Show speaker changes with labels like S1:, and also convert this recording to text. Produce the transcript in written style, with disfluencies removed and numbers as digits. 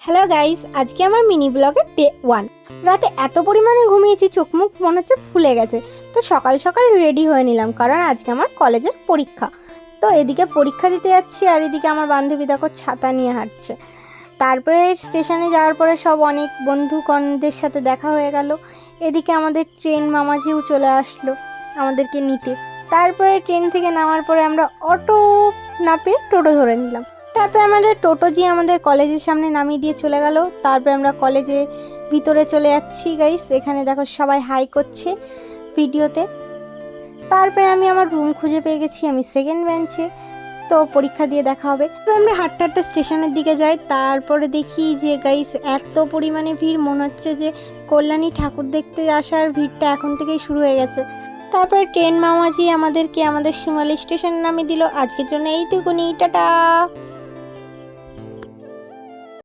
S1: Hello guys, আজকে আমার mini ব্লগের ডে 1। রাতে এত পরিমাণে ঘুমিয়েছি, চোখ মুখ মনে হচ্ছে ফুলে গেছে। তো সকাল সকাল রেডি হয়ে নিলাম, কারণ আজকে আমার কলেজের পরীক্ষা। তো এদিকে পরীক্ষা দিতে যাচ্ছি, আর এদিকে আমার বান্ধবী দেখো ছাতা নিয়ে হাঁটছে। তারপরে স্টেশনে যাওয়ার পরে সব অনেক বন্ধুগণদের সাথে দেখা হয়ে গেল। এদিকে আমাদের ট্রেন মামাজিও চলে আসলো আমাদেরকে নিতে। তারপরে ট্রেন থেকে নামার পরে আমরা অটো না পেয়ে টোটো ধরে নিলাম। তারপরে আমাদের টোটোজি আমাদের কলেজের সামনে নামিয়ে দিয়ে চলে গেল। তারপরে আমরা কলেজে ভিতরে চলে যাচ্ছি গাইস। এখানে দেখো সবাই হাই করছে ভিডিওতে। তারপরে আমি আমার রুম খুঁজে পেয়ে গেছি, আমি সেকেন্ড বেঞ্চে। তো পরীক্ষা দিয়ে দেখা হবে। তারপরে আমরা হাঁটতে হাঁটতে স্টেশনের দিকে যাই। তারপরে দেখি যে গাইস এত পরিমাণে ভিড়, মনে হচ্ছে যে কল্যাণী ঠাকুর দেখতে আসার ভিড়টা এখন থেকেই শুরু হয়ে গেছে। তারপরে ট্রেন মামাজি আমাদেরকে আমাদের শিমালি স্টেশনে নামিয়ে দিল। আজকের জন্য এইটুকুনি, টাটা।